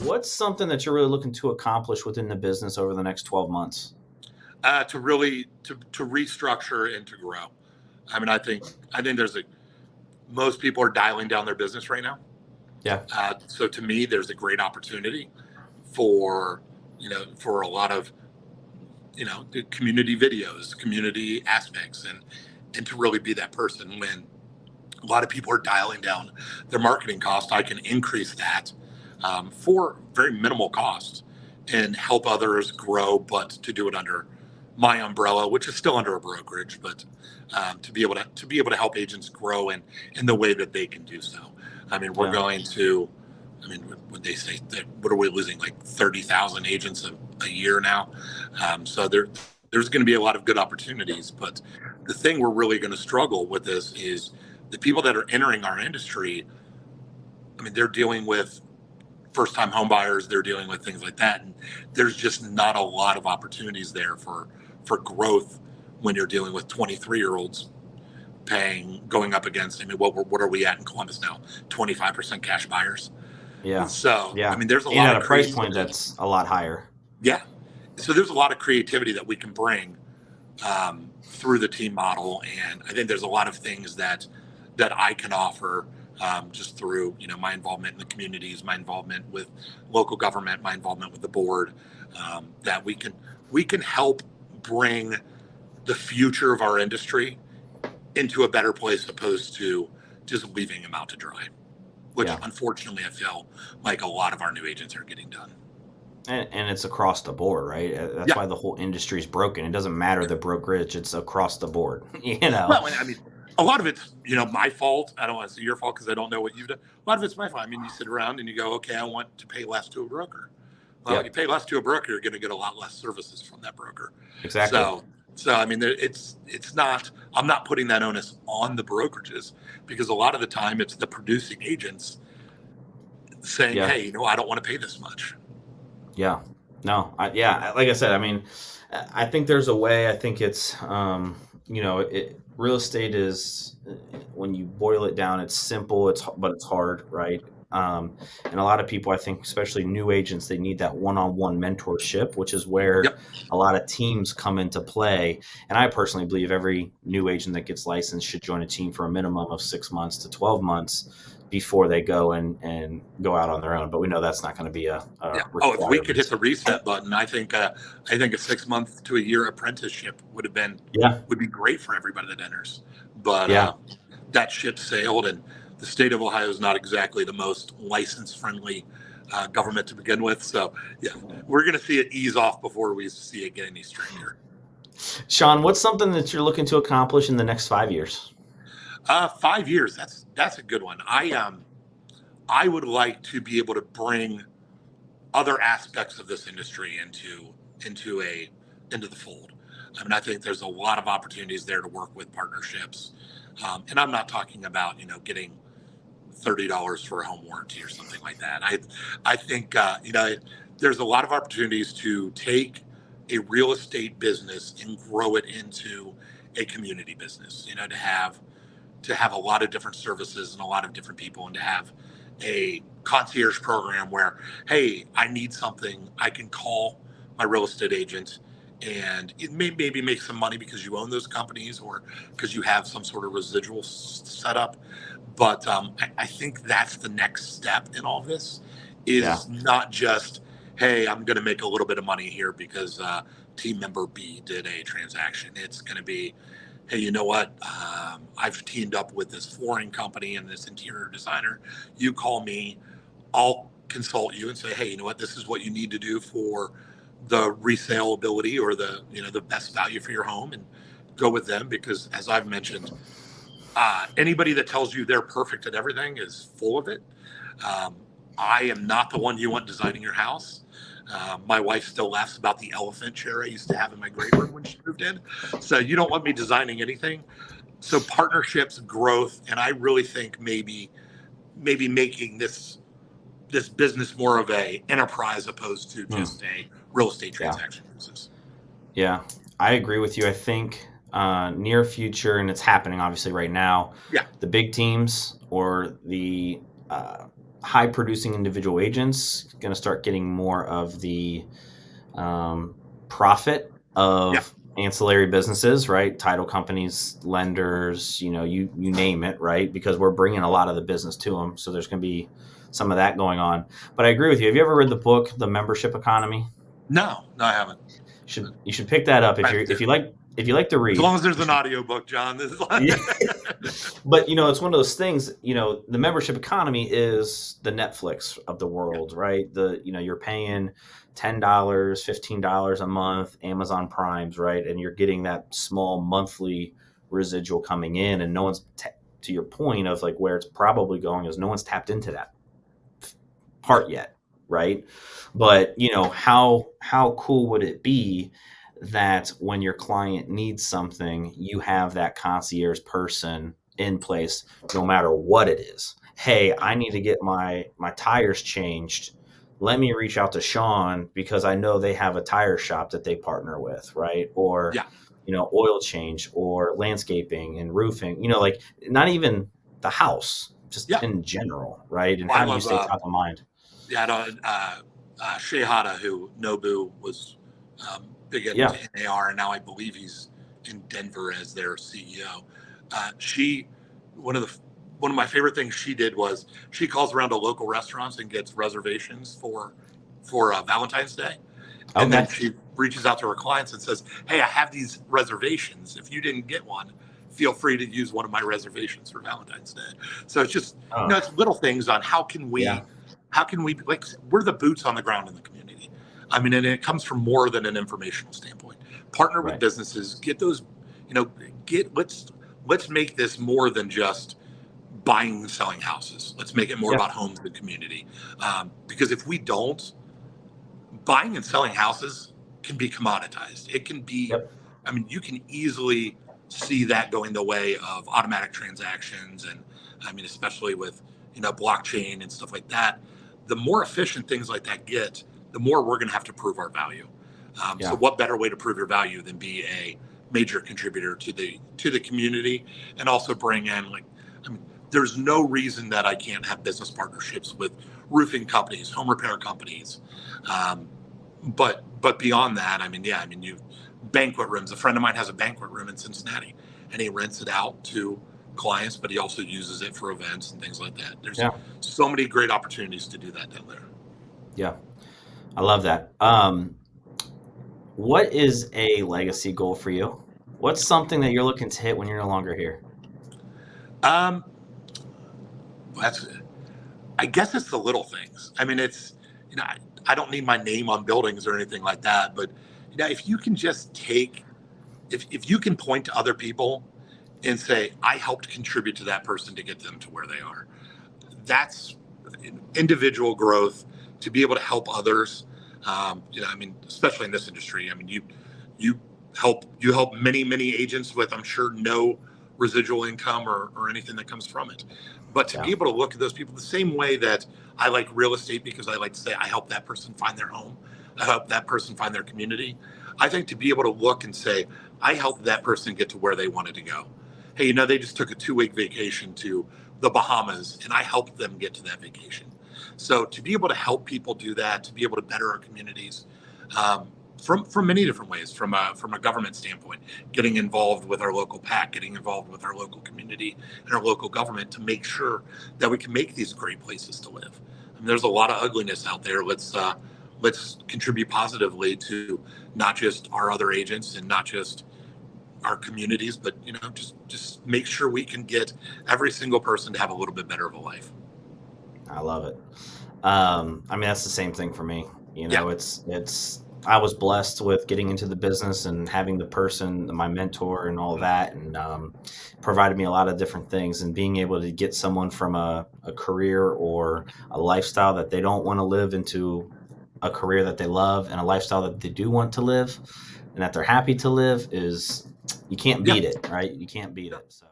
What's something that you're really looking to accomplish within the business over the next 12 months? To really to restructure and to grow. I mean, I think there's a most people are dialing down their business right now. Yeah. So to me, there's a great opportunity for for a lot of the community videos, community aspects, and to really be that person when a lot of people are dialing down their marketing cost. I can increase that for very minimal cost and help others grow, but to do it under my umbrella, which is still under a brokerage, but to be able to help agents grow in the way that they can do so. I mean, we're Yeah. going to. I mean, when they say that, what are we losing? Like 30,000 agents a year now. So there's going to be a lot of good opportunities, but the thing we're really going to struggle with this is the people that are entering our industry. I mean, they're dealing with first time home buyers, they're dealing with things like that. And there's just not a lot of opportunities there for growth when you're dealing with 23-year-olds going up against, I mean, what are we at in Columbus now? 25% cash buyers. Yeah. So, I Yeah. mean, there's a And lot at of a price point creativity. that's a lot higher. Yeah. So there's a lot of creativity that we can bring through the team model. And I think there's a lot of things that I can offer just through my involvement in the communities, my involvement with local government, my involvement with the board, that we can help bring the future of our industry into a better place opposed to just leaving them out to dry, which Yeah. unfortunately I feel like a lot of our new agents are getting done. And it's across the board, right? That's Yeah. why the whole industry is broken. It doesn't matter the brokerage, it's across the board, you know? Well, and I mean, a lot of it's my fault. I don't want to say your fault because I don't know what you've done. A lot of it's my fault. I mean, you sit around and you go, okay, I want to pay less to a broker. Well, you Yep. pay less to a broker, you're going to get a lot less services from that broker. Exactly. So I mean, it's not. I'm not putting that onus on the brokerages because a lot of the time it's the producing agents saying, Yeah. hey, I don't want to pay this much. Yeah. No, yeah, like I said, I mean, I think there's a way. I think it's, real estate is, when you boil it down, it's simple, but it's hard, right? And a lot of people, I think, especially new agents, they need that one-on-one mentorship, which is where Yep. a lot of teams come into play. And I personally believe every new agent that gets licensed should join a team for a minimum of 6 months to 12 months before they go and go out on their own. But we know that's not going to be a Yeah. Oh, if we could hit requirement. the reset button, I think a 6 month to a year apprenticeship Yeah. would be great for everybody that enters. But Yeah. that ship sailed, and the state of Ohio is not exactly the most license friendly government to begin with. So yeah, we're going to see it ease off before we see it get any stricter. Shaun, what's something that you're looking to accomplish in the next 5 years? 5 years. That's a good one. I would like to be able to bring other aspects of this industry into the fold. I mean, I think there's a lot of opportunities there to work with partnerships, and I'm not talking about getting $30 for a home warranty or something like that. I think there's a lot of opportunities to take a real estate business and grow it into a community business. To have a lot of different services and a lot of different people, and to have a concierge program where, hey, I need something, I can call my real estate agent, and it may maybe make some money because you own those companies or because you have some sort of residual set up. But I think that's the next step in all this Yeah. is not just, hey, I'm going to make a little bit of money here because team member B did a transaction. It's going to be, hey, you know what? I've teamed up with this flooring company and this interior designer. You call me, I'll consult you and say, hey, you know what? This is what you need to do for the resale ability or the best value for your home, and go with them because, as I've mentioned, anybody that tells you they're perfect at everything is full of it. Um, I am not the one you want designing your house. My wife still laughs about the elephant chair I used to have in my great room when she moved in. So you don't want me designing anything. So partnerships, growth, and I really think maybe making this business more of a enterprise opposed to Hmm. just a real estate Yeah. transaction business. Yeah. I agree with you. I think near future, and it's happening obviously right now, Yeah. the big teams or the uh, high producing individual agents going to start getting more of the um, profit Yeah. of ancillary businesses, right? Title companies, lenders, you name it, right? Because we're bringing a lot of the business to them. So there's going to be some of that going on. But I agree with you. Have you ever read the book, The Membership Economy? No, no, I haven't. You should pick that up I if have you're to. if you like to As long read. as there's You an should. audio book, John. This is Yeah. But it's one of those things. The membership economy is the Netflix of the yeah, world, right? You're paying $10, $15 a month, Amazon Primes, right? And you're getting that small monthly residual coming in, and no one's to your point of like where it's probably going is no one's tapped into that yeah, part yet, right? But how cool would it be that when your client needs something, you have that concierge person in place, no matter what it is. Hey, yeah, I need to get my tires changed. Let me reach out to Shaun because I know they have a tire shop that they partner with, right? Or yeah, oil change or landscaping and roofing. Like not even the house, just yeah. in general, right? And Well, I how do you love. stay top of mind? Yeah, I don't, Shea Hata, who Nobu was big in Yeah. AR, and now I believe he's in Denver as their CEO. She one of the one of my favorite things she did was she calls around to local restaurants and gets reservations for Valentine's Day, and then Okay. she reaches out to her clients and says, "Hey, I have these reservations. If you didn't get one, feel free to use one of my reservations for Valentine's Day." So it's just Oh, it's little things on yeah. how can we like we're the boots on the ground in the community. I mean, and it comes from more than an informational standpoint. Partner with Right. businesses, get those, you know, get let's make this more than just buying and selling houses. Let's make it more Yeah. about homes and community. Because if we don't, buying and selling houses can be commoditized. It can be, Yep. I mean, you can easily see that going the way of automatic transactions. And I mean, especially with, blockchain and stuff like that, the more efficient things like that get, the more we're going to have to prove our value. So Yeah. what better way to prove your value than be a major contributor to the community and also bring in like, I mean, there's no reason that I can't have business partnerships with roofing companies, home repair companies, um, but beyond that, I mean, yeah, I mean, you banquet rooms. A friend of mine has a banquet room in Cincinnati, and he rents it out to clients, but he also uses it for events and things like that. There's Yeah. so many great opportunities to do that down there. Yeah. I love that. What is a legacy goal for you? What's something that you're looking to hit when you're no longer here? Um, that's I guess it's the little things. I mean, it's I don't need my name on buildings or anything like that, but if you can just take if you can point to other people and say, I helped contribute to that person to get them to where they are. That's individual growth to be able to help others. I mean, especially in this industry, I mean, you you help many agents with, I'm sure, no residual income or anything that comes from it. But to Yeah. be able to look at those people the same way that I like real estate because I like to say I help that person find their home, I help that person find their community. I think to be able to look and say I helped that person get to where they wanted to go. Hey, they just took a 2 week vacation to the Bahamas, and I helped them get to that vacation. So to be able to help people do that, to be able to better our communities, from many different ways, from a government standpoint, getting involved with our local PAC, getting involved with our local community and our local government to make sure that we can make these great places to live. I mean, there's a lot of ugliness out there. Let's contribute positively to not just our other agents and not just our communities, but just make sure we can get every single person to have a little bit better of a life. I love it. I mean, that's the same thing for me. Yeah, It's I was blessed with getting into the business and having the person, my mentor, and all that, and provided me a lot of different things. And being able to get someone from a career or a lifestyle that they don't want to live into a career that they love and a lifestyle that they do want to live and that they're happy to live is you can't yeah. beat it, right? You can't beat it. So.